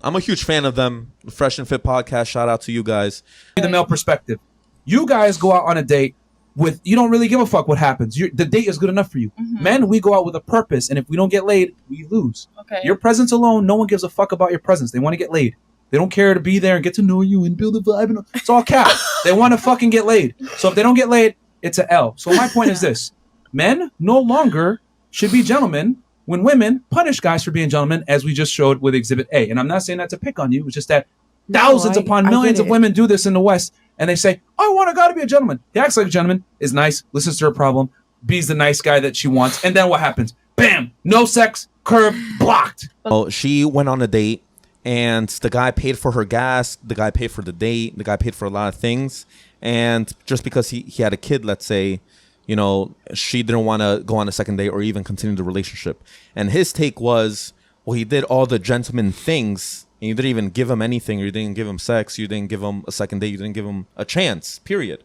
I'm a huge fan of them. The Fresh and Fit podcast. Shout out to you guys. The male perspective. You guys go out on a date with, you don't really give a fuck what happens. The date is good enough for you. Men, we go out with a purpose, and if we don't get laid, we lose. Okay. Your presence alone, no one gives a fuck about your presence. They want to get laid. They don't care to be there and get to know you and build a vibe. It's all cap. They want to fucking get laid. So if they don't get laid, it's an L. So my point is this. Men no longer should be gentlemen when women punish guys for being gentlemen, as we just showed with Exhibit A. And I'm not saying that to pick on you. It's just that thousands upon millions of women do this in the West. And they say, I want a guy to be a gentleman. He acts like a gentleman, is nice, listens to her problem, B's the nice guy that she wants. And then what happens? Bam! No sex, curve, blocked. Oh, she went on a date, and the guy paid for her gas. The guy paid for the date. The guy paid for a lot of things. And just because he had a kid, let's say, you know, she didn't want to go on a second date or even continue the relationship. And his take was, well, he did all the gentleman things, and you didn't even give him anything. You didn't give him sex. You didn't give him a second date. You didn't give him a chance, period.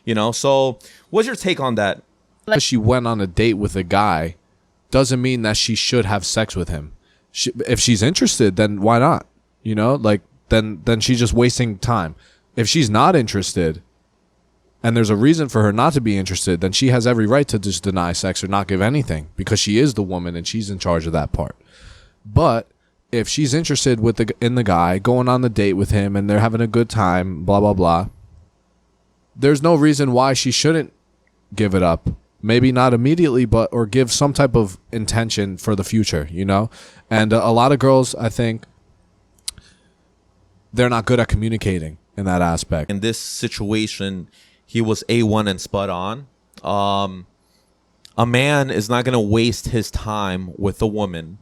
You know, so what's your take on that? She went on a date with a guy doesn't mean that she should have sex with him. If she's interested, then why not? You know, like then she's just wasting time. If she's not interested and there's a reason for her not to be interested, then she has every right to just deny sex or not give anything because she is the woman and she's in charge of that part. But if she's interested in the guy, going on the date with him and they're having a good time, blah, blah, blah, there's no reason why she shouldn't give it up. Maybe not immediately, or give some type of intention for the future, you know? And a lot of girls, I think, they're not good at communicating in that aspect. In this situation, he was A1 and spot on. A man is not going to waste his time with a woman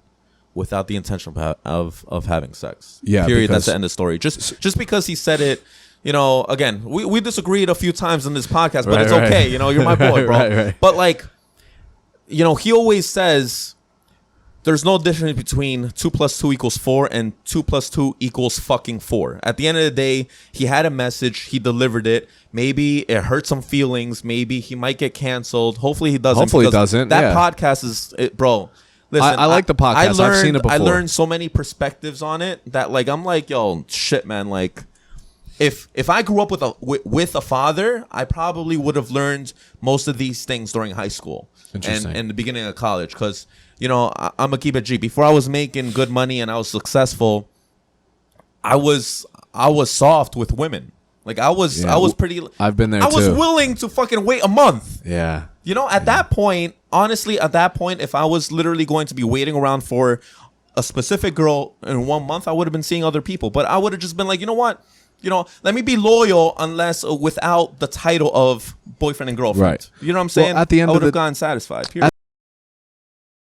without the intention of having sex. Yeah, period. That's the end of the story. Just because he said it, you know, again, we disagreed a few times in this podcast, but it's okay. You know, you're my boy, bro. Right. But like, you know, he always says there's no difference between 2 + 2 = 4 and 2 + 2 = fucking 4. At the end of the day, he had a message. He delivered it. Maybe it hurt some feelings. Maybe he might get canceled. Hopefully he doesn't. Hopefully he doesn't. That podcast is, bro. Listen, I like the podcast. I've seen it before. I learned so many perspectives on it that, like, I'm like, yo, shit, man. Like, if I grew up with a father, I probably would have learned most of these things during high school and the beginning of college. Because, you know, I'm a keep it G. Before I was making good money and I was successful, I was soft with women. Like, I was pretty. I've been there too. I was willing to fucking wait a month. Yeah. You know, at that point, honestly, if I was literally going to be waiting around for a specific girl in 1 month, I would have been seeing other people. But I would have just been like, you know what? You know, let me be loyal without the title of boyfriend and girlfriend. Right. You know what I'm saying? Well, at the end I would of have gone satisfied. Period.